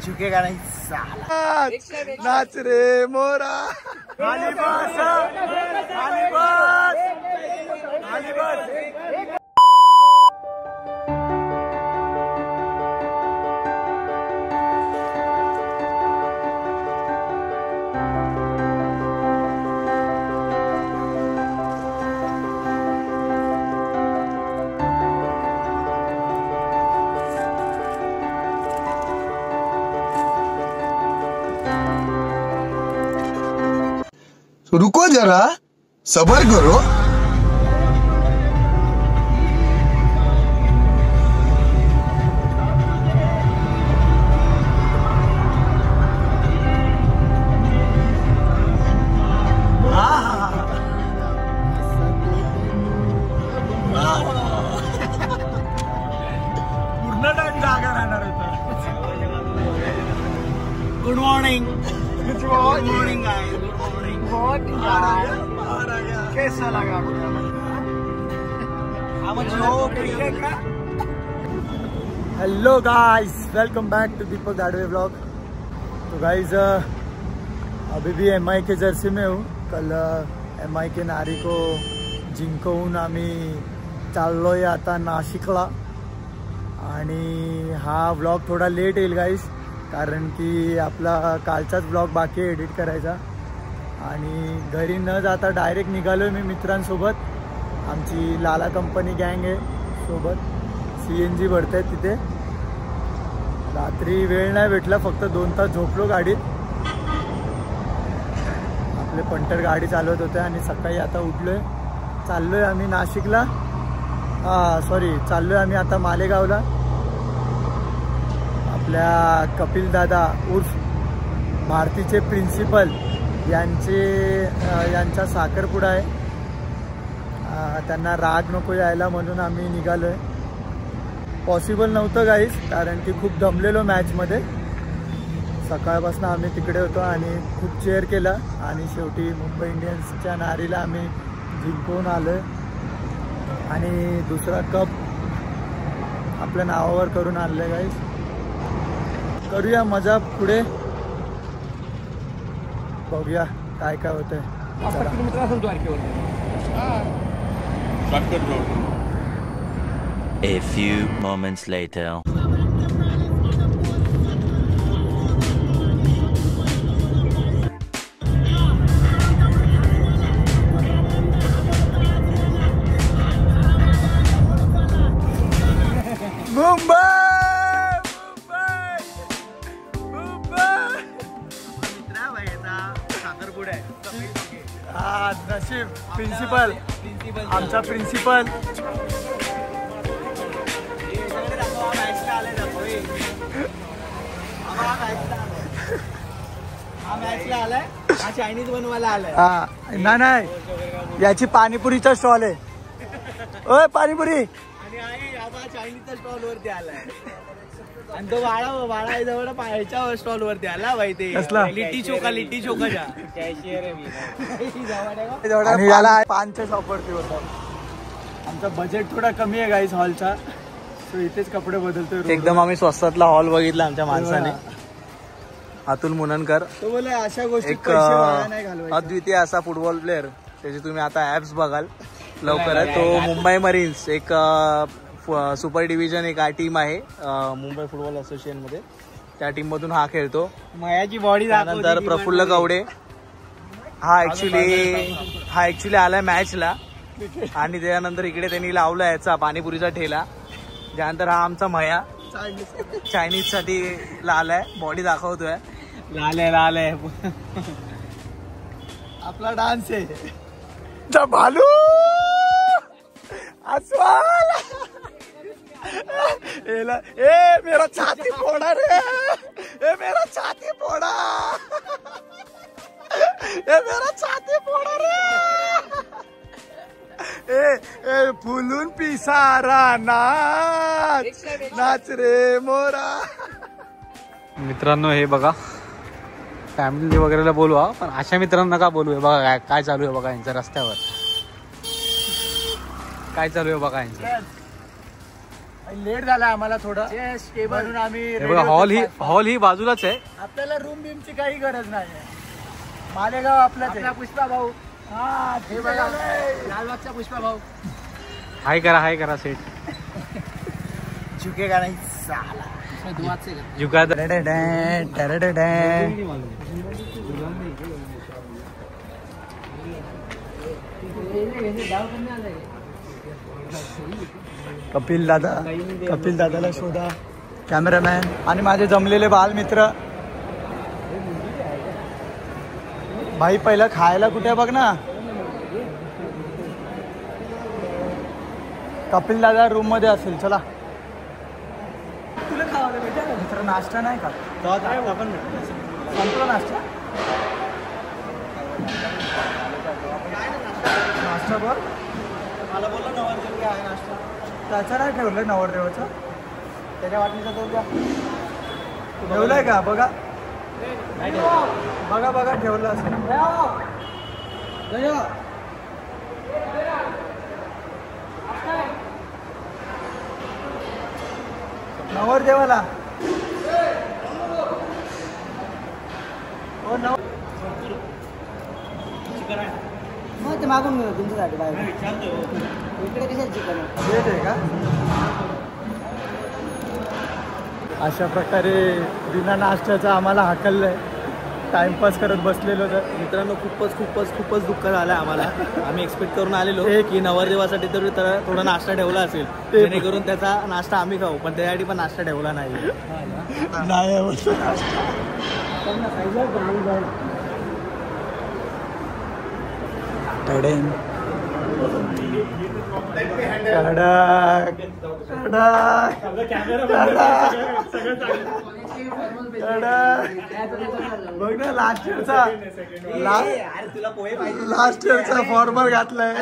झुकेगा नहीं साला। नाच रे मोरा खाली बस, खाली बस, खाली बस। रुको जरा सबर करो। पूर्ण टाइम जागा राहणार होता। Good morning, good morning guys, good morning. कैसा लगा? Hello guys, welcome back to Deepak Dadwe vlog. तो गाइस अभी भी MI के जर्सी में हूँ। कल MI के नारी को जिंकवून आम्ही चाललोय आता नाशिकला। आणि हा व्लॉग थोडा लेट येईल गाइस, कारण की आपला कालचाच व्लॉग बाकी आहे एडिट करायचा। आणि घरी न जाता डायरेक्ट निघालोय मी मित्रांसोबत। आमची लाला कंपनी गँग आहे सोबत। CNG भरतायत तिथे। रात्री वेळ नाही भेटला, फक्त 2 तास झोपलो गाडीत। आपले पंटर गाडी चालवत होते आणि सकाळी आता उठलोय। चाललोय आम्ही नाशिकला, चाललोय आम्ही आता मालेगावला। आपल्या कपिल दादा उर्फ भारतीचे प्रिन्सिपल यांचा साखरपुडा आहे। त्यांना राग नको यायला म्हणून आम्ही निघालोय। पॉसिबल नव्हतं गाईस, कारण की खूप दमलेलो मॅचमध्ये। सकाळपासून आम्ही तिकडे होतो आणि खूप चेअर केला आणि शेवटी मुंबई इंडियन्सच्या नारीला आम्ही जिंकून आलोय आणि दुसरा कप आपल्या नावावर करून आणलं गाईस। करूया मजा, पुढे बघूया काय काय होतंय। A few moments later. Mumbai नशीब प्रिन्सिपल, आमचा प्रिन्सिपल। चायनीज बनवायला आलाय। नाही, याची पाणीपुरीचा स्टॉल आहे। ओय पाणीपुरी। आणि चायनीजच्या स्टॉल वरती आलाय आणि तो वाडा जवळ ह्याच्या स्टॉल वरती आला भाई। ते लिट्टी चोकाच्या कॅशियर आहे मी। आणि याला पानच्या शॉप वरती होता। आमचा बजेट थोडा कमी आहे गाईस हॉलचा, तो इथेच कपडे बदलतोय। एकदम आम्ही स्वस्तातला हॉल बघितला आमच्या माणसाने, अतुल मुननकर। तो बोले अशा गोष्टी एक अद्वितीय असा फुटबॉल प्लेअर, त्याची तुम्ही आता ऍप्स बघाल लवकरच। तो मुंबई मरीन्स एक सुपर डिव्हिजन एक टीम आहे मुंबई फुटबॉल असोसिएशन मध्ये, त्या टीम मधून हा खेळतो। मयाची बॉडी त्यानंतर प्रफुल्ल गवडे, हा ऍक्च्युली आलाय मॅचला आणि त्यानंतर इकडे त्यांनी लावला याचा पाणीपुरीचा ठेला। त्यानंतर हा आमचा मया चायनीज साठी आलाय, बॉडी दाखवतोय। लाल आहे आपला डान्स आहे भालू अस्वाल। ए मेरा छाती फोड़ा रे, ए मेरा छाती फोड़ा, ए मेरा छाती फोड़ा रे। ए फुलून पिसारा नाच रे मोरा। मित्रांनो हे बघा, फॅमिली वगैरेला बोलवा, पण अशा मित्रांना का बोलूया? बघा काय चालू आहे बघा यांच्या रस्त्यावर, काय चालू आहे बघा यांचं। लेट झाला आम्हाला थोडं म्हणून आम्ही हॉल ही बाजूलाच आहे. आपल्याला रूम बीमची काही गरज नाही. मालेगाव आपला पुष्पा भाऊ. हा हे बघा लालबागचा पुष्पा भाऊ. हाय करा सेट. झुकेगा नाही साला. झुका कपिल दादाला शोधा. कॅमेरामॅन आणि माझे जमलेले बालमित्र. भाई पहिलं खायला कुठे बघ ना. कपिल दादा रूम मध्ये असेल. चला तुला खावायला भेटेल मित्र. नाश्ता नाही का आपण संपला नाश्ता. नाश्ता बघ मला बोललो नवरदेव काय आहे नाश्ता. त्याचा नाही ठेवलंय नवरदेवाचा. त्याच्या वाटणीचा तो ठेवलाय का बघा. बघा ठेवलं असेल. नवरदेवाला मग ते मागून तुमच्यासाठी बाहेर इकडे कशात चिकन आहे का. अशा प्रकारे बिना नाश्त्याचं आम्हाला हाकललंय. टाइमपास करत बसलेलो. तर मित्रांनो खूपच दुःख झालं आम्हाला. आम्ही एक्सपेक्ट करून आलेलो की नवरदेवासाठी तर थोडा नाश्ता ठेवला असेल जेणेकरून त्याचा नाश्ता आम्ही खाऊ. पण त्यासाठी पण नाश्ता ठेवला नाही. बघ ना लास्ट इयरचा फॉर्मल घातलाय.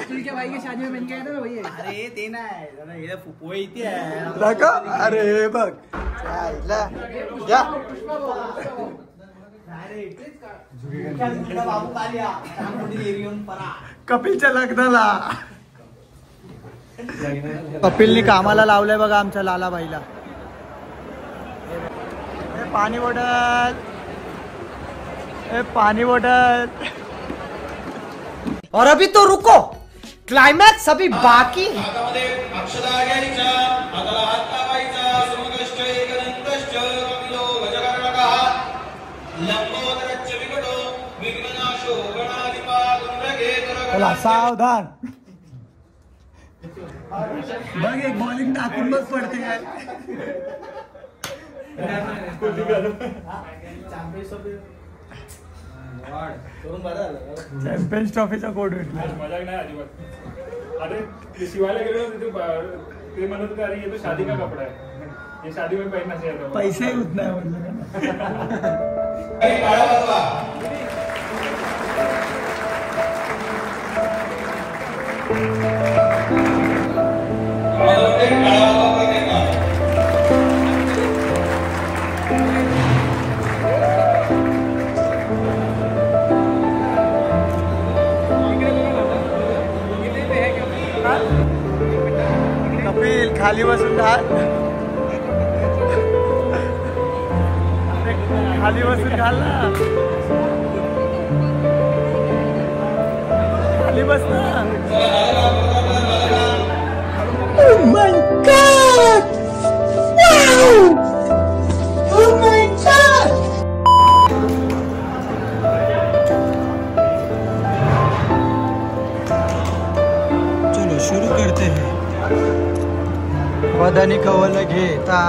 अरे ते नाही पोहे इथे अरे हे बघ कपिलच्या लग्नाला. कपिलनी कामाला लावलंय बघा आमच्या लालाबाईला. पाणी बॉटल. और अभी तो रुको, क्लाइमैक्स अभी बाकी. सावधान. बघ एक बॉलिंग टाकून बघ पडते काय. चॅम्पियन्स ट्रॉफीचा कोड भेटला. मजाक नाही अजिबात. अरे शिवायला गेलो ते म्हणत होते अरे ये तो शादी का कपडा है, ये शादी में पहनना चाहिए. पैसे होत नाही म्हटलं. कपिल खाली बसून घाल. खाली बसून घाल ना. खाली बस ना. Oh my God! Wow! Oh my God! चलो शुरू करते हैं. वदनी कवल घेता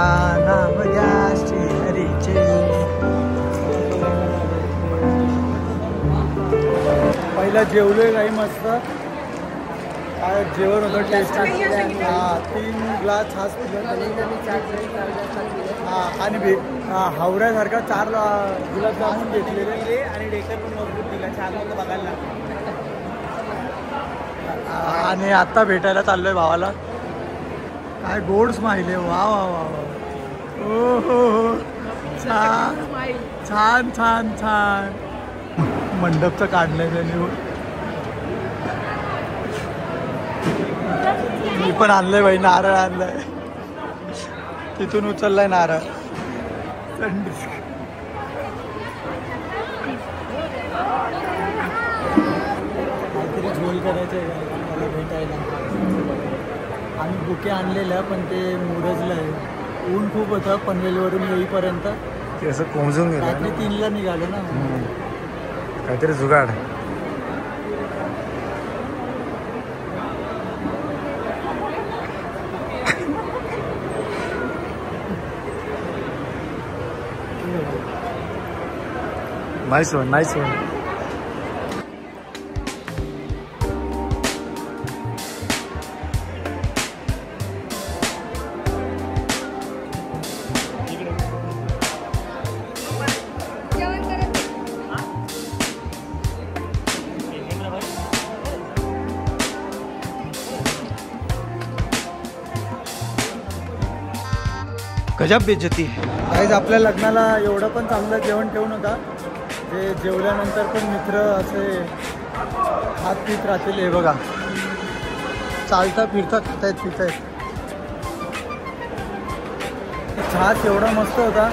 नाम घ्या श्री हरीचे. पहिला जेवलोय काही मस्त. काय जेवण होतं टेस्टी. 3 ग्लास छास पिलं. आणि हावऱ्यासारखा 4 गुलाबजामुन घेतलेले आणि डेकर पण मजबूत दिला. छान होतं बघायला. आणि आता भेटायला चाललोय भावाला. काय गोड स्माईल आहे. वा वा वा वा. हो हो हो छान छान छान. मंडपचं काढलंय त्याने. मी पण आणलंय बाई. नारळ आणलाय. तिथून उचललाय नारळ. काहीतरी झोल करायचं आहे मला भेटायला. आम्ही बुके आणलेलं पण ते मुरजलं आहे. ऊन खूप होतं पनवेलवरून येईपर्यंत. ते असं कोंजून गेलं. रात्री 3ला निघालो ना. काहीतरी जुगाड. Nice one, nice one. गजब बेइज्जती. गाईज आपल्या लग्नाला एवढं पण चांगलं जेवण ठेवू नका जे जेवल्यानंतर पण मित्र असे हात पीत राहतील. हे बघा चालता फिरता खातायत पितायत. चहाच एवढा मस्त होता.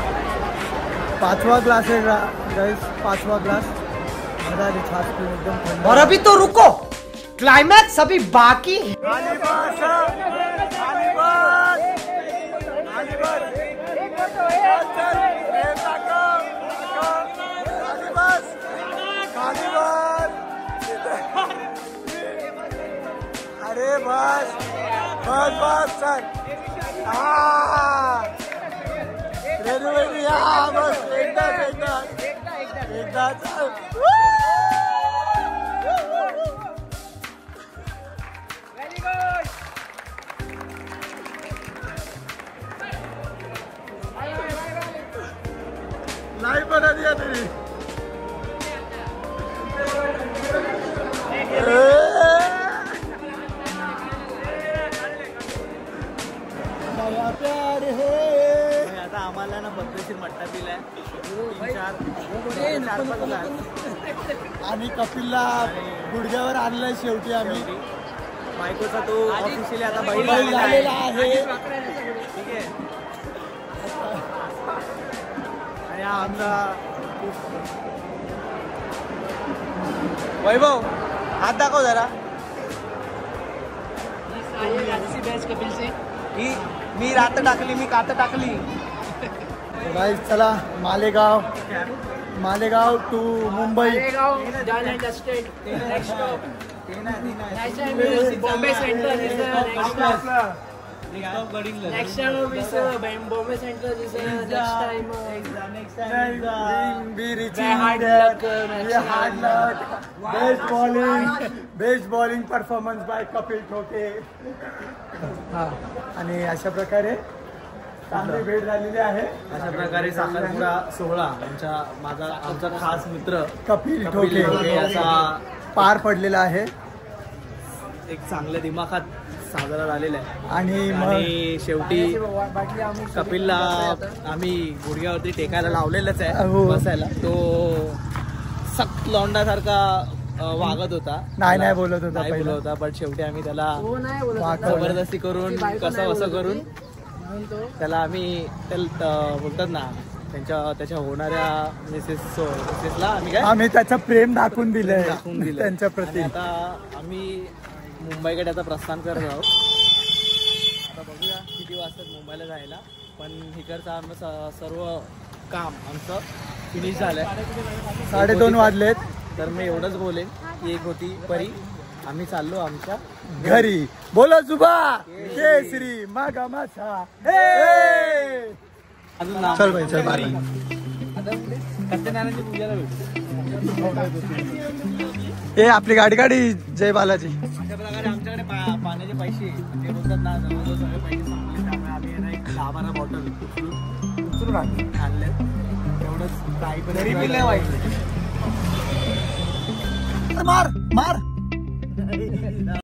5वा ग्लास आहे गाईज, 5वा ग्लास. मजा आली छास पिऊन एकदम थंड. और अभी तो रुको, क्लाइमैक्स अभी बाकी है. अरे बस बस बस सर. रेडी बस एकदा चल. लाइव बना दिया तेरी. प्यार है. आता आम्हाला ना पद्धतशीर मट्टा दिलाय. 3-4 आणि कपिलला गुडघ्यावर आणलंय शेवटी आम्ही. बायकोचा तो ऑफिशियली आता बैल झालेला आहे. ठीक आहे. आणि हा आमचा वैभव हात दाखव जरा. मी रात टाकली, मी कात टाकली. गाइस चला Malegaon to Mumbai. Bombay Central is the next stop. Next time is Bombay Central is next time. We reaching there. Hard luck. Best bowling performance by Kapil Thote. आणि अशा प्रकारे चांगली भेट झालेली आहे. अशा प्रकारे साखरपुडा सोहळा आमचा खास मित्र कपिल ठोके याचा पार पडलेला आहे. एक चांगल्या दिमाखात साजरा झालेला आहे. आणि शेवटी कपिलला आम्ही गुडघ्यावरती टेकायला लावलेलंच आहे बसायला. तो सक्त लोंडासारखा वागत होता. नाही बोलत होता बट शेवटी आम्ही त्याला जबरदस्ती करून कसं करून त्याला आम्ही बोलतात ना त्याच्या होणाऱ्या मिसेसला आम्ही त्याचं प्रेम दाखवून दिलंय त्यांच्या प्रती. आता आम्ही मुंबईकडे आता प्रस्थान करत आहोत. आता बघूया किती वाजतात मुंबईला जायला. पण इकडचं आमचं सर्व काम आमचं फिनिश झालंय. 2:30 वाजलेत. तर मी एवढंच बोलेन की एक होती परी. आम्ही चाललो आमच्या घरी. बोला जुबा केसरी मागा माछा. चल भाई चल. सत्यनारायणची पूजाला भेटू. ए आपली गाडी जय बालाजी. अशा प्रकारे आमच्याकडे पाण्याचे पैसे ते बोलतात ना जवळजवळ सगळे पैसे संपले. त्यामुळे आम्ही 10-12 बॉटल उचलून आणले. एवढंच काही पण नाही वाईट. मार